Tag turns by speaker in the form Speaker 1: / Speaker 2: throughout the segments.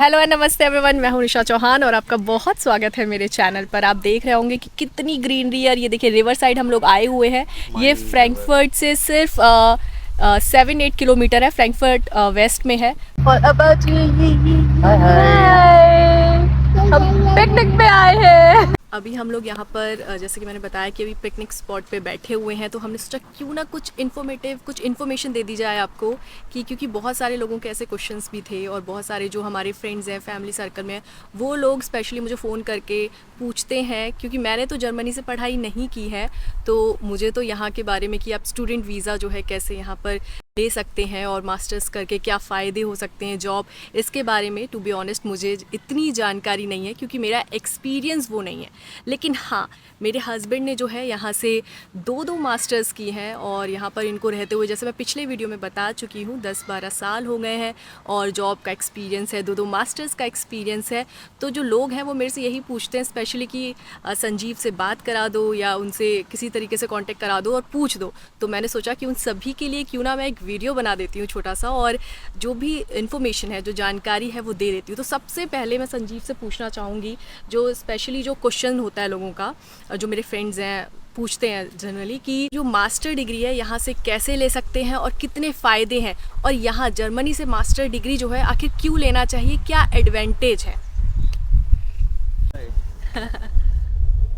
Speaker 1: Hello and नमस्ते everyone, मैं हूं निशा चौहान और आपका बहुत स्वागत है मेरे चैनल पर। आप देख रहे होंगे कि कितनी ग्रीनरी है। और ये देखिए रिवर साइड हम लोग आए हुए हैं। ये फ्रैंकफर्ट से सिर्फ 7-8 किलोमीटर है। फ्रैंकफर्ट वेस्ट में है। और अब हम पिकनिक पे आए हैं। अभी हम लोग यहाँ पर जैसे कि मैंने बताया कि अभी पिकनिक स्पॉट पे बैठे हुए हैं, तो हमने सोचा क्यों ना कुछ इन्फॉर्मेशन दे दी जाए आपको, कि क्योंकि बहुत सारे लोगों के ऐसे क्वेश्चंस भी थे और बहुत सारे जो हमारे फ्रेंड्स हैं फैमिली सर्कल में, वो लोग स्पेशली मुझे फ़ोन करके पूछते हैं। क्योंकि मैंने तो जर्मनी से पढ़ाई नहीं की है, तो मुझे तो यहाँ के बारे में कि आप स्टूडेंट वीज़ा जो है कैसे यहाँ पर ले सकते हैं और मास्टर्स करके क्या फ़ायदे हो सकते हैं, जॉब, इसके बारे में टू बी ऑनेस्ट मुझे इतनी जानकारी नहीं है, क्योंकि मेरा एक्सपीरियंस वो नहीं है। लेकिन हाँ, मेरे हस्बैंड ने जो है यहाँ से 2 मास्टर्स की हैं और यहाँ पर इनको रहते हुए, जैसे मैं पिछले वीडियो में बता चुकी हूँ, 10-12 साल हो गए हैं और जॉब का एक्सपीरियंस है, 2 मास्टर्स का एक्सपीरियंस है। तो जो लोग हैं वो मेरे से यही पूछते हैं स्पेशली कि संजीव से बात करा दो या उनसे किसी तरीके से कांटेक्ट करा दो और पूछ दो। तो मैंने सोचा कि उन सभी के लिए क्यों ना मैं एक वीडियो बना देती हूँ छोटा सा, और जो भी इन्फॉर्मेशन है, जो जानकारी है, वो दे देती हूँ। तो सबसे पहले मैं संजीव से पूछना चाहूँगी, जो स्पेशली जो क्वेश्चन होता है लोगों का, जो मेरे फ्रेंड्स हैं पूछते हैं जनरली, कि जो मास्टर डिग्री है यहाँ से कैसे ले सकते हैं और कितने फ़ायदे हैं, और यहाँ जर्मनी से मास्टर डिग्री जो है आखिर क्यों लेना चाहिए, क्या एडवांटेज है।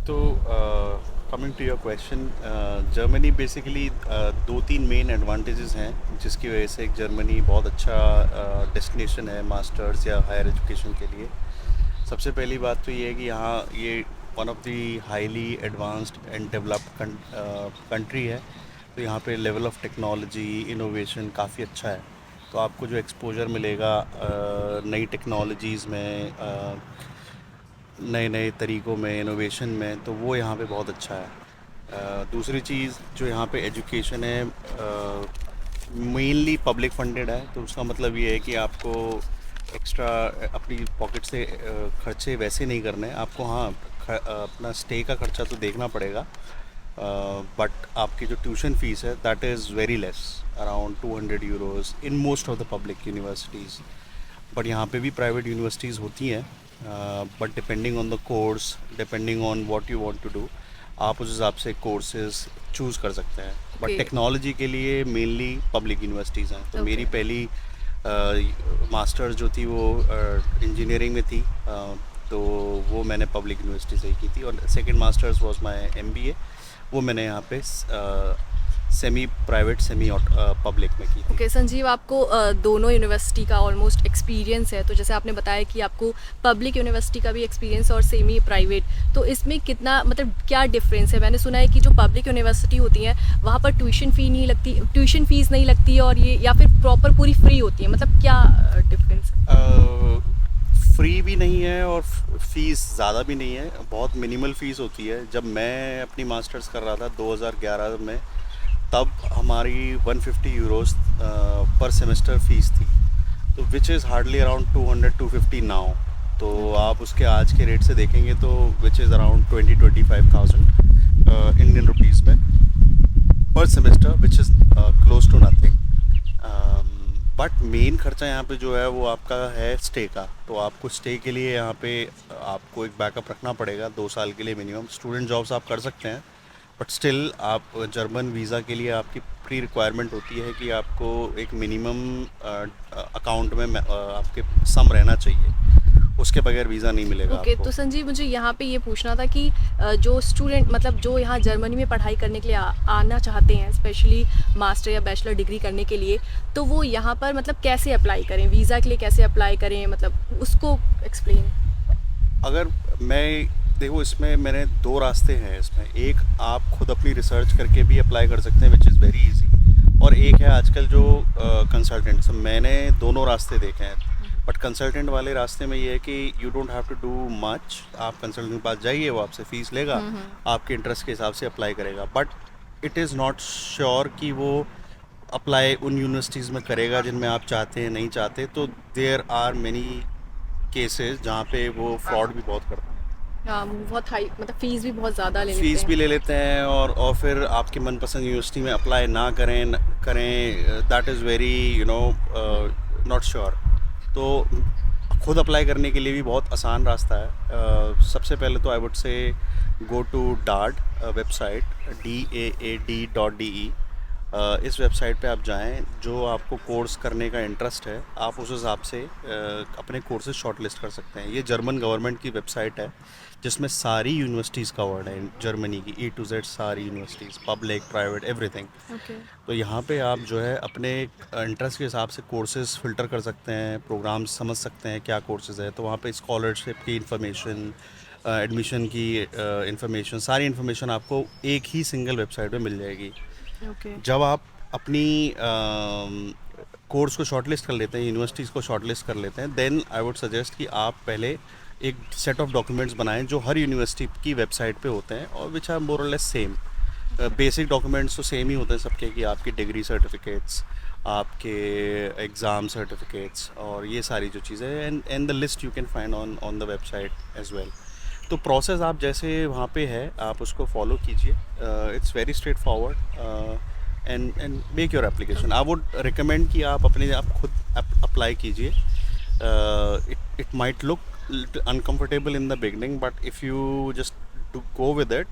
Speaker 2: तो coming to your question, Germany basically 2-3 main advantages हैं जिसकी वजह से एक जर्मनी बहुत अच्छा डेस्टिनेशन है मास्टर्स या हायर एजुकेशन के लिए। सबसे पहली बात तो ये है कि यहाँ ये one of the highly advanced and developed country है। तो यहाँ पे लेवल ऑफ टेक्नोलॉजी इनोवेशन काफ़ी अच्छा है। तो आपको जो एक्सपोजर मिलेगा नई टेक्नोलॉजीज़ में, नए नए तरीक़ों में, इनोवेशन में, तो वो यहाँ पे बहुत अच्छा है। दूसरी चीज़ जो यहाँ पे एजुकेशन है मेनली पब्लिक फंडेड है। तो उसका मतलब ये है कि आपको एक्स्ट्रा अपनी पॉकेट से खर्चे वैसे नहीं करने हैं आपको। हाँ, अपना स्टे का खर्चा तो देखना पड़ेगा, बट आपकी जो ट्यूशन फ़ीस है that is very less, around 200 euros in most of the public universities. But यहाँ पे भी प्राइवेट यूनिवर्सिटीज़ होती हैं, but depending on the course, depending on what you want to do, आप उस हिसाब से कोर्सेज चूज़ कर सकते हैं। बट टेक्नोलॉजी के लिए मेनली पब्लिक यूनिवर्सिटीज़ हैं। तो मेरी पहली मास्टर्स जो थी वो इंजीनियरिंग में थी, तो वो मैंने पब्लिक यूनिवर्सिटी से ही की थी। और second masters was my MBA, वो मैंने यहाँ पे सेमी प्राइवेट सेमी पब्लिक में की थी।
Speaker 1: ओके संजीव, आपको दोनों यूनिवर्सिटी का ऑलमोस्ट एक्सपीरियंस है, तो जैसे आपने बताया कि आपको पब्लिक यूनिवर्सिटी का भी एक्सपीरियंस और सेमी प्राइवेट, तो इसमें कितना, मतलब क्या डिफरेंस है? मैंने सुना है कि जो पब्लिक यूनिवर्सिटी होती हैं वहाँ पर ट्यूशन फीस नहीं लगती, और ये या फिर प्रॉपर पूरी फ्री होती है, मतलब क्या डिफरेंस है?
Speaker 2: फ्री भी नहीं है और फ़ीस ज़्यादा भी नहीं है, बहुत मिनिमल फ़ीस होती है। जब मैं अपनी मास्टर्स कर रहा था 2011 में, तब हमारी 150 यूरोज़ पर सेमेस्टर फ़ीस थी, तो which is hardly around 200-250 now. तो आप उसके आज के रेट से देखेंगे तो which is around 20-25,000 Indian rupees में per semester, which is close to nothing. But main खर्चा यहाँ पे जो है वो आपका है स्टे का। तो आपको स्टे के लिए यहाँ पे आपको एक बैकअप रखना पड़ेगा 2 साल के लिए मिनिमम। स्टूडेंट जॉब्स आप कर सकते हैं, बट स्टिल आप जर्मन वीज़ा के लिए आपकी प्री रिक्वायरमेंट होती है कि आपको एक मिनिमम अकाउंट में आपके सम रहना चाहिए, उसके बगैर वीज़ा नहीं मिलेगा
Speaker 1: ओके,
Speaker 2: आपको।
Speaker 1: तो संजीव मुझे यहाँ पे ये पूछना था कि जो स्टूडेंट, मतलब जो यहाँ जर्मनी में पढ़ाई करने के लिए आना चाहते हैं, स्पेशली मास्टर या बैचलर डिग्री करने के लिए, तो वो यहाँ पर मतलब कैसे अप्लाई करें, वीज़ा के लिए कैसे अप्लाई करें, मतलब उसको एक्सप्लेन।
Speaker 2: अगर मैं देखो, इसमें मैंने 2 रास्ते हैं इसमें। एक, आप खुद अपनी रिसर्च करके भी अप्लाई कर सकते हैं, विच इज़ वेरी इजी, और एक है आजकल जो कंसल्टेंट्स। मैंने दोनों रास्ते देखे हैं, बट कंसल्टेंट वाले रास्ते में ये है कि you don't have to do much. आप कंसल्टेंट के पास जाइए, वो आपसे फ़ीस लेगा, आपके इंटरेस्ट के हिसाब से अप्लाई करेगा, but it is not sure कि वो अप्लाई उन यूनिवर्सिटीज़ में करेगा जिनमें आप चाहते हैं, नहीं चाहते। तो देयर आर मेनी केसेस जहाँ पे वो फ्रॉड भी बहुत करते हैं।
Speaker 1: हाँ, बहुत हाई, मतलब फ़ीस भी बहुत ज़्यादा ले लेते
Speaker 2: फ़ीस
Speaker 1: हैं।
Speaker 2: भी ले लेते हैं, और फिर आपके मनपसंद यूनिवर्सिटी में अप्लाई ना करें, that is very not sure. तो खुद अप्लाई करने के लिए भी बहुत आसान रास्ता है। सबसे पहले तो I would say go to डार्ड website DAAD.de। इस वेबसाइट पे आप जाएं, जो आपको कोर्स करने का इंटरेस्ट है आप उस हिसाब से अपने कोर्सेज शॉर्टलिस्ट कर सकते हैं। ये जर्मन गवर्नमेंट की वेबसाइट है जिसमें सारी यूनिवर्सिटीज़ कवर्ड है, जर्मनी की A to Z सारी universities, public private everything.
Speaker 1: Okay.
Speaker 2: तो यहाँ पे आप जो है अपने इंटरेस्ट के हिसाब से कोर्सेज फ़िल्टर कर सकते हैं, प्रोग्राम्स समझ सकते हैं क्या कोर्सेज है। तो वहाँ पे स्कॉलरशिप की इन्फॉर्मेशन, एडमिशन की इन्फॉर्मेशन, सारी इन्फॉर्मेशन आपको एक ही सिंगल वेबसाइट पे मिल जाएगी।
Speaker 1: ओके।
Speaker 2: जब आप अपनी कोर्स को शॉर्टलिस्ट कर लेते हैं, यूनिवर्सिटीज़ को शॉर्टलिस्ट कर लेते हैं, देन आई वुड सजेस्ट कि आप पहले एक सेट ऑफ डॉक्यूमेंट्स बनाएं जो हर यूनिवर्सिटी की वेबसाइट पे होते हैं और विच आर मोर और लेस सेम। बेसिक डॉक्यूमेंट्स तो सेम ही होते हैं सबके, कि आपकी डिग्री सर्टिफिकेट्स, आपके एग्ज़ाम सर्टिफिकेट्स और ये सारी जो चीज़ें, and the list you can find on the website as well. तो प्रोसेस आप जैसे वहाँ पे है आप उसको फॉलो कीजिए। It's very straightforward and make your application. I would recommend कि आप अपने आप खुद अप्लाई कीजिए। It might look uncomfortable in the beginning, but if you just go with it,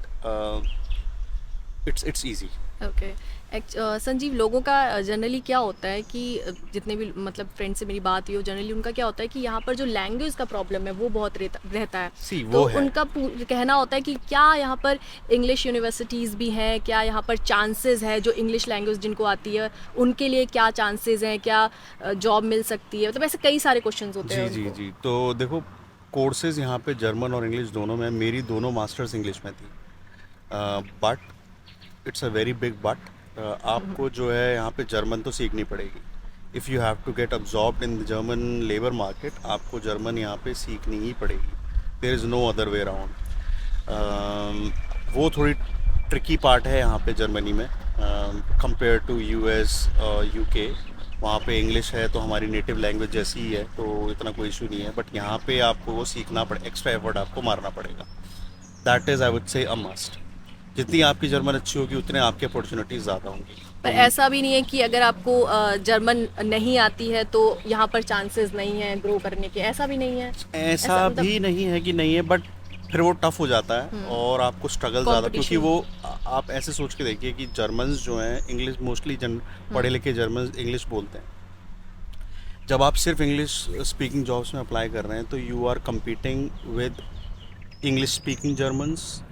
Speaker 2: it's easy.
Speaker 1: Okay. Sanjeev, लोगों का जनरली क्या होता है कि जितने भी मतलब फ्रेंड से मेरी बात हुई हो, जनरली उनका क्या होता है कि यहाँ पर जो लैंग्वेज का प्रॉब्लम है वो बहुत रहता है।
Speaker 2: See,
Speaker 1: तो
Speaker 2: वो है।
Speaker 1: उनका कहना होता है कि क्या यहाँ पर इंग्लिश यूनिवर्सिटीज़ भी हैं, क्या यहाँ पर चांसेस है जो इंग्लिश लैंग्वेज जिनको आती है उनके लिए क्या चांसेस हैं, क्या जॉब मिल सकती है, मतलब ऐसे कई सारे क्वेश्चंस होते हैं
Speaker 2: जी
Speaker 1: उनको।
Speaker 2: जी। तो देखो, कोर्सेज यहाँ पे जर्मन और इंग्लिश दोनों में, मेरी दोनों मास्टर्स इंग्लिश में थी, but it's a very big but. आपको जो है यहाँ पे जर्मन तो सीखनी पड़ेगी। If you have to get absorbed in the German labour market, आपको जर्मन यहाँ पे सीखनी ही पड़ेगी। There is no other way around. वो थोड़ी ट्रिकी पार्ट है यहाँ पे जर्मनी में, कंपेयर टू US और UK। वहाँ पे इंग्लिश है तो हमारी नेटिव लैंग्वेज जैसी ही है, तो इतना कोई इशू नहीं है। बट यहाँ पे आपको वो सीखना पड़े, एक्स्ट्रा एफर्ट आपको मारना पड़ेगा। That is I would say a must. जितनी आपकी जर्मन अच्छी होगी उतने आपकी अपॉर्चुनिटीज़ ज़्यादा होंगी।
Speaker 1: पर ऐसा भी नहीं है कि अगर आपको जर्मन नहीं आती है तो यहाँ पर चांसेस नहीं है ग्रो करने के, ऐसा भी नहीं है।
Speaker 2: ऐसा
Speaker 1: मतलब
Speaker 2: भी नहीं है कि नहीं है, बट फिर वो टफ हो जाता है और आपको स्ट्रगल ज़्यादा, क्योंकि
Speaker 1: कंपटीशन।
Speaker 2: वो आप ऐसे सोच के देखिए कि जर्मन्स जो हैं इंग्लिश मोस्टली पढ़े लिखे जर्मन्स इंग्लिश बोलते हैं। जब आप सिर्फ इंग्लिश स्पीकिंग जॉब्स में अप्लाई कर रहे हैं तो you are competing with English speaking Germans,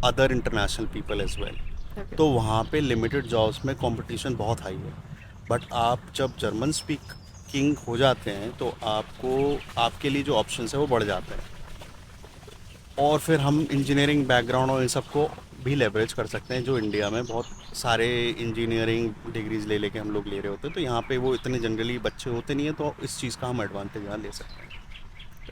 Speaker 2: other international people as well.
Speaker 1: Okay.
Speaker 2: तो वहाँ पे लिमिटेड जॉब्स में कंपटीशन बहुत हाई है। बट आप जब जर्मन स्पीकिंग हो जाते हैं तो आपके लिए जो ऑप्शंस है वो बढ़ जाते हैं। और फिर हम इंजीनियरिंग बैकग्राउंड और इन सबको भी लेवरेज कर सकते हैं, जो इंडिया में बहुत सारे इंजीनियरिंग डिग्रीज लेके हम लोग ले रहे होते हैं। तो यहाँ पे वो इतने जनरली बच्चे होते नहीं है, तो इस चीज़ का हम एडवांटेज यहाँ ले सकते हैं।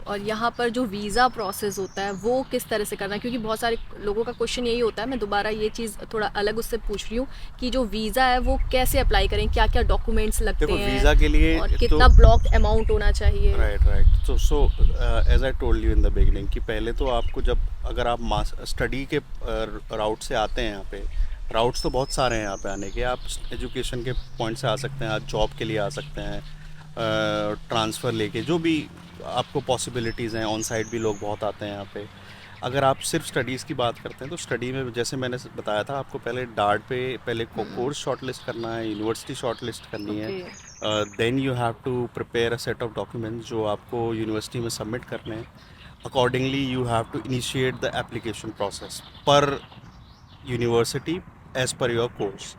Speaker 1: और यहाँ पर जो वीज़ा प्रोसेस होता है वो किस तरह से करना है, क्योंकि बहुत सारे लोगों का क्वेश्चन यही होता है। मैं दोबारा ये चीज़ थोड़ा अलग उससे पूछ रही हूँ कि जो वीज़ा है वो कैसे अप्लाई करें, क्या क्या डॉक्यूमेंट्स लगते
Speaker 2: देखो,
Speaker 1: हैं,
Speaker 2: वीज़ा के लिए
Speaker 1: और
Speaker 2: तो
Speaker 1: कितना ब्लॉक अमाउंट होना चाहिए।
Speaker 2: राइट। तो so as I told you in the beginning कि पहले तो आपको, जब अगर आप स्टडी के राउट से आते हैं, यहाँ पे राउट्स तो बहुत सारे हैं यहाँ पे आने के। आप एजुकेशन के पॉइंट से आ सकते हैं, आप जॉब के लिए आ सकते हैं, ट्रांसफ़र लेके, जो भी आपको पॉसिबिलिटीज़ हैं। ऑन साइट भी लोग बहुत आते हैं यहाँ पे। अगर आप सिर्फ स्टडीज़ की बात करते हैं तो स्टडी में जैसे मैंने बताया था आपको, पहले डार्ट पे पहले कोर्स शॉर्टलिस्ट करना है, यूनिवर्सिटी शॉर्टलिस्ट करनी है। Then you have to prepare a set of documents जो आपको यूनिवर्सिटी में सबमिट करने हैं। Accordingly you have to initiate the application process per university as per your course.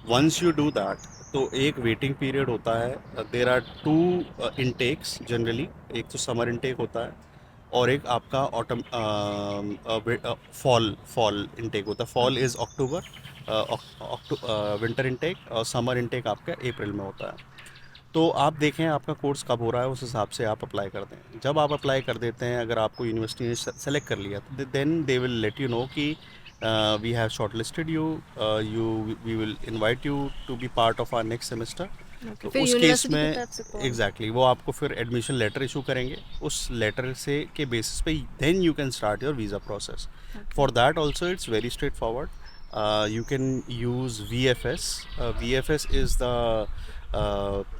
Speaker 2: Once you do that, तो एक waiting period होता है। There are 2 Intex generally, एक तो समर इंटेक होता है और एक आपका ऑटम फॉल इंटेक होता है। Fall is October, winter intake, और समर इंटेक आपका अप्रैल में होता है। तो आप देखें आपका कोर्स कब हो रहा है, उस हिसाब से आप अप्लाई कर दें। जब आप अप्लाई कर देते हैं, अगर आपको यूनिवर्सिटी ने सेलेक्ट कर लिया तो then they will let you know कि we have short listed you, we will invite you to be part of our next semester. तो
Speaker 1: फिर
Speaker 2: उस केस
Speaker 1: यूनिवर्सिटी की
Speaker 2: में
Speaker 1: तरफ से कॉल।
Speaker 2: एग्जैक्टली वो आपको फिर एडमिशन लेटर इशू करेंगे। उस लेटर से के बेसिस पे then you can start your visa process. For that also it's very straightforward. You can use VFS. VFS is the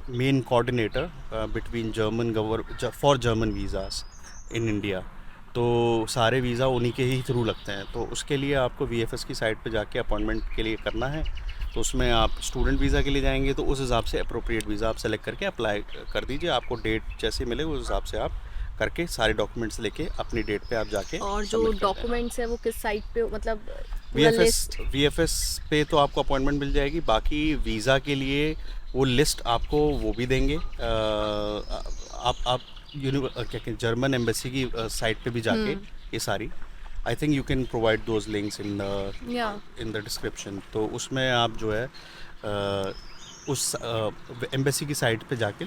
Speaker 2: main coordinator between German government for German visas in India. तो सारे visa उन्हीं के ही through लगते हैं, तो उसके लिए आपको VFS की साइट पे जाके अपॉइंटमेंट के लिए करना है। तो उसमें आप स्टूडेंट वीज़ा के लिए जाएंगे तो उस हिसाब से अप्रोप्रिएट वीज़ा आप सेलेक्ट करके अप्लाई कर दीजिए। आपको डेट जैसे मिले उस हिसाब से आप करके सारे डॉक्यूमेंट्स लेके अपनी डेट पे आप जाके
Speaker 1: और जो
Speaker 2: सबमिट कर देना।
Speaker 1: डॉक्यूमेंट्स है वो किस साइट पे, मतलब पूरा
Speaker 2: VFS
Speaker 1: लिस्ट?
Speaker 2: VFS पे तो आपको अपॉइंटमेंट मिल जाएगी। बाकी वीज़ा के लिए वो लिस्ट आपको वो भी देंगे। आप क्या कहते हैं, जर्मन एम्बेसी की साइट पे भी जाके ये सारी, I think you can provide those links
Speaker 1: या
Speaker 2: इन द डिस्क्रिप्शन। तो उसमें आप जो है उस एम्बेसी की साइट पे जाके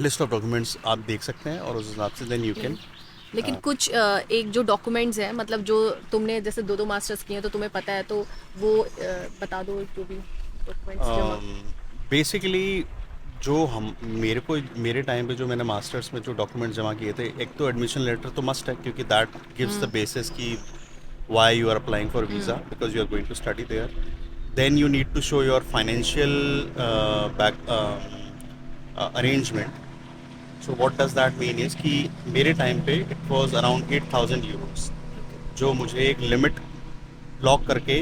Speaker 2: लिस्ट ऑफ डॉक्यूमेंट्स आप देख सकते हैं और उस हिसाब से देन यू कैन।
Speaker 1: लेकिन कुछ एक जो डॉक्यूमेंट्स हैं, मतलब जो तुमने जैसे दो मास्टर्स किए हैं तो तुम्हें पता है, तो वो बता दो जो भी डॉक्यूमेंट्स जमा।
Speaker 2: बेसिकली जो हम मेरे टाइम पे जो मैंने मास्टर्स में जो डॉक्यूमेंट जमा किए थे, एक तो एडमिशन लेटर तो मस्ट है, क्योंकि दैट गिव्स द बेसिस की why you are applying for visa, because you are going to study there. Then you need to show your financial back arrangement. So what does that mean is कि मेरे time पे it was around 8,000 Euros, जो मुझे एक limit block करके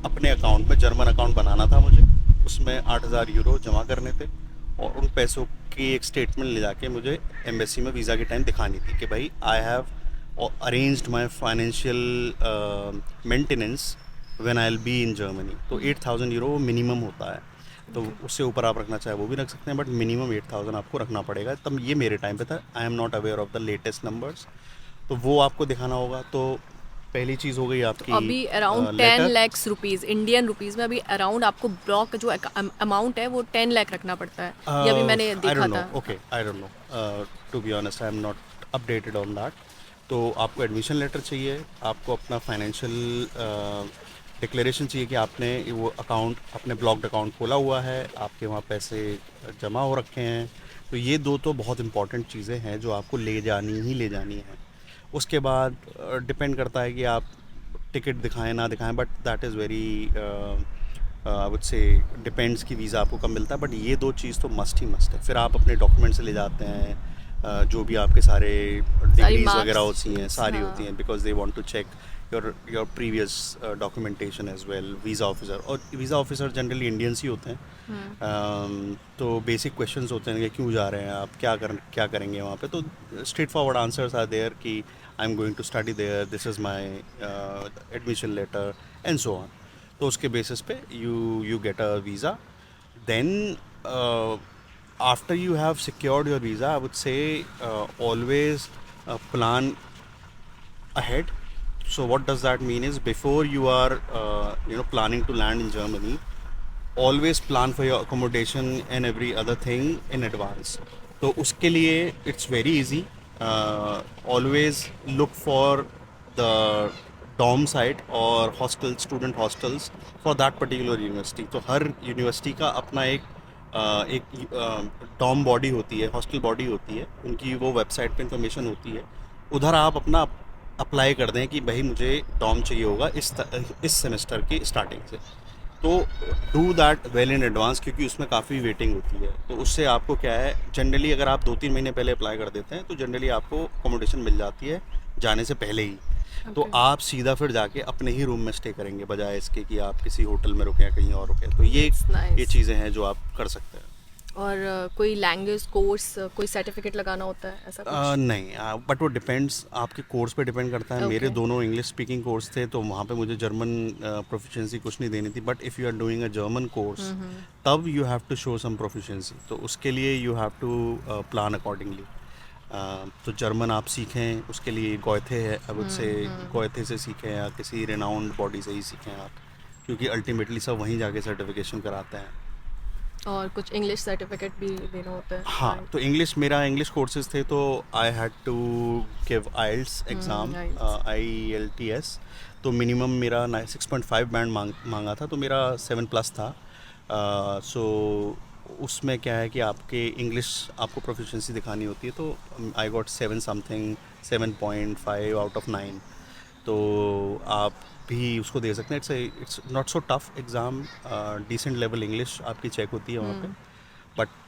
Speaker 2: अपने account में, German account बनाना था मुझे, उसमें 8,000 यूरो जमा करने थे और उन पैसों की एक स्टेटमेंट ले जाके मुझे एम्बेसी में वीज़ा के टाइम दिखानी थी कि भाई I have arranged my financial maintenance when I will be in Germany. तो 8,000 यूरो मिनिमम होता है, तो उससे ऊपर आप रखना चाहे वो भी रख सकते हैं, बट मिनिमम 8,000 आपको रखना पड़ेगा। तब ये मेरे टाइम पे था। आई am not aware of the latest numbers, तो वो आपको दिखाना होगा। तो पहली चीज़ हो गई आपकी
Speaker 1: अभी अराउंड 10
Speaker 2: लेटर।
Speaker 1: लाख रुपीस, इंडियन रुपीस में अभी अराउंड आपको ब्लॉक जो अमाउंट है वो 10 लाख रखना पड़ता है, ये अभी मैंने
Speaker 2: आई
Speaker 1: देखा
Speaker 2: डोंट नो,
Speaker 1: था।
Speaker 2: Okay, I don't know, to be honest I am not updated on that. तो आपको एडमिशन लेटर चाहिए, आपको अपना फाइनेंशियल डिक्लेरेशन चाहिए कि आपने वो अकाउंट, अपने ब्लॉक्ड अकाउंट खोला हुआ है, आपके वहाँ पैसे जमा हो रखे हैं। तो ये दो तो बहुत इंपॉर्टेंट चीज़ें हैं जो आपको ले जानी है। उसके बाद डिपेंड करता है कि आप टिकट दिखाएं ना दिखाएं, but that is very I would say depends कि वीज़ा आपको कब मिलता है। बट ये दो चीज़ तो मस्ट ही मस्ट है। फिर आप अपने डॉक्यूमेंट्स ले जाते हैं, जो भी आपके सारे डिग्रीज वगैरह होती हैं, सारी होती हैं, because they want to check your previous documentation as well. Visa officer, और वीज़ा ऑफिसर जनरली इंडियंस ही होते हैं। तो बेसिक क्वेश्चंस होते हैं कि क्यों जा रहे हैं आप, क्या करेंगे वहाँ पे। तो straightforward answers are there कि I am going to study there, this is my admission letter and so on. तो उसके बेसिस पे you get a visa. Then after you have secured your visa, I would say always plan ahead. So what does that mean is, before you are planning to land in Germany, always plan for your accommodation and every other thing in advance. तो उसके लिए it's very easy. Always look for the dorm site or hostel, student hostels for that particular university. तो हर university का अपना एक Dom body होती है, hostel body होती है, उनकी वो वेबसाइट पे इंफॉर्मेशन होती है। उधर आप अपना अप्लाई कर दें कि भाई मुझे डॉम चाहिए होगा इस सेमेस्टर की स्टार्टिंग से। तो do that well in advance, क्योंकि उसमें काफ़ी वेटिंग होती है। तो उससे आपको क्या है, जनरली अगर आप 2-3 महीने पहले अप्लाई कर देते हैं तो जनरली आपको अकोमोडेशन मिल जाती है जाने से पहले ही। तो आप सीधा फिर जाके अपने ही रूम में स्टे करेंगे, बजाय इसके कि आप किसी होटल में रुके या कहीं और रुके। तो ये
Speaker 1: nice.
Speaker 2: चीज़ें हैं जो आप कर सकते हैं।
Speaker 1: और कोई लैंग्वेज कोर्स, कोई सर्टिफिकेट लगाना होता है ऐसा कुछ?
Speaker 2: नहीं, बट वो डिपेंड्स, आपके कोर्स पे डिपेंड करता है। मेरे
Speaker 1: Okay.
Speaker 2: दोनों इंग्लिश स्पीकिंग कोर्स थे, तो वहाँ पे मुझे जर्मन प्रोफिशिएंसी कुछ नहीं देनी थी। But if you are doing a German course, तब you have to show some proficiency. तो उसके लिए you have to plan accordingly. तो जर्मन आप सीखें, उसके लिए गोएथे है, आई वुड से गोएथे से सीखें या किसी रेनाउंड बॉडी से ही सीखें आप, क्योंकि अल्टीमेटली सब वहीं जाके सर्टिफिकेशन कराते हैं।
Speaker 1: और कुछ इंग्लिश सर्टिफिकेट भी देना होता है?
Speaker 2: हाँ, तो मेरा इंग्लिश कोर्सेज थे, तो I had to give IELTS exam, IELTS। तो मिनिमम मेरा 6.5 बैंड मांगा था, तो मेरा 7+ था। सो उसमें क्या है कि आपके इंग्लिश आपको प्रोफिशिएंसी दिखानी होती है। तो I got 7 something, 7.5 out of 9। तो आप भी उसको दे सकते हैं. It's not so tough exam. Decent level English आपकी चेक होती है वहाँ पे, बट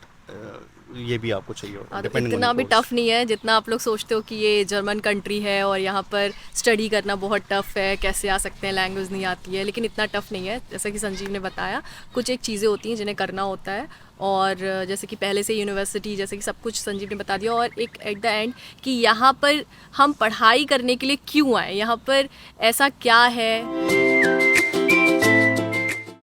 Speaker 2: ये भी आपको चाहिए होगा
Speaker 1: हाँ, तो
Speaker 2: डिपेंडिंग
Speaker 1: इतना
Speaker 2: ऑन
Speaker 1: भी
Speaker 2: द
Speaker 1: टफ नहीं है जितना आप लोग सोचते हो कि ये जर्मन कंट्री है और यहाँ पर स्टडी करना बहुत टफ है, कैसे आ सकते हैं, लैंग्वेज नहीं आती है. लेकिन इतना टफ नहीं है. जैसा कि संजीव ने बताया, कुछ एक चीज़ें होती हैं जिन्हें करना होता है, और जैसे कि पहले से यूनिवर्सिटी, जैसे कि सब कुछ संजीव ने बता दिया. और एक एट द एंड कि यहाँ पर हम पढ़ाई करने के लिए क्यों आए, यहाँ पर ऐसा क्या है